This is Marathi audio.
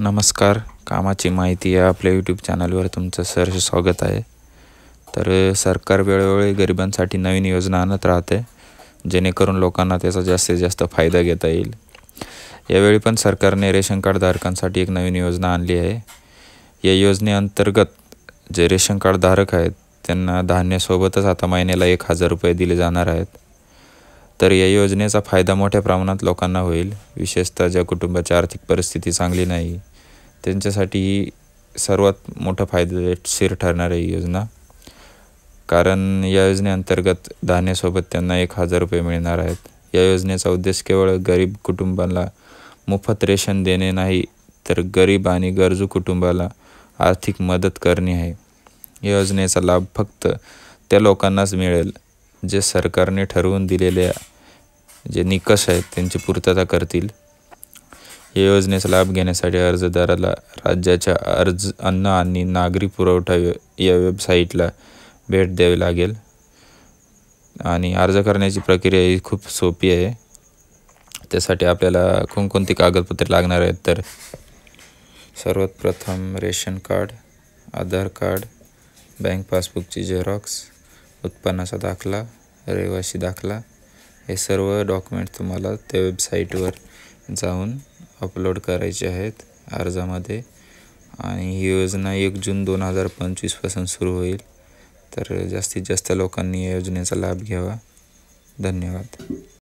नमस्कार. कामाची माहिती या आपल्या यूट्यूब चॅनलवर तुमचं सहर्ष स्वागत आहे. तर सरकार वेळोवेळी गरिबांसाठी नवीन योजना आणत राहते, जेणेकरून लोकांना त्याचा जास्तीत जास्त फायदा घेता येईल. यावेळी पण सरकारने रेशन कार्ड धारकांसाठी एक नवीन योजना आणली आहे. या योजनेअंतर्गत जे रेशन कार्ड धारक आहेत त्यांना धान्यासोबतच आता महिन्याला 1,000 रुपये दिले जाणार आहेत. तर या योजनेचा फायदा मोठ्या प्रमाणात लोकांना होईल. विशेषतः ज्या कुटुंबाची आर्थिक परिस्थिती चांगली नाही त्यांच्यासाठी ही सर्वात मोठा फायदेशीर ठरणार आहे ही योजना. कारण या योजनेअंतर्गत धान्यासोबत त्यांना 1,000 रुपये मिळणार आहेत. या योजनेचा उद्देश केवळ गरीब कुटुंबांना मोफत रेशन देणे नाही, तर गरीब आणि गरजू कुटुंबाला आर्थिक मदत करणे आहे. या योजनेचा लाभ फक्त त्या लोकांनाच मिळेल जे सरकारने ठरवून दिलेल्या जे निकष आहेत त्यांची पूर्तता करतील. या योजनेचा लाभ घेण्यासाठी अर्जदाराला राज्याच्या अन्न आणि नागरी पुरवठा या वेबसाईटला भेट द्यावी लागेल आणि अर्ज करण्याची प्रक्रिया ही खूप सोपी आहे. त्यासाठी आपल्याला कोणकोणती कागदपत्रे लागणार आहेत, तर सर्वात प्रथम रेशन कार्ड, आधार कार्ड, बँक पासबुकची झेरॉक्स, उत्पन्नाचा दाखला, रहिवासी दाखला हे सर्व डॉक्युमेंट तुम्हाला त्या वेबसाईटवर जाऊन अपलोड करायचे आहेत अर्जामध्ये. आणि ही योजना 1 जून 2025 पासून सुरू होईल. तर जास्तीत जास्त लोकांनी या योजनेचा लाभ घ्यावा. धन्यवाद.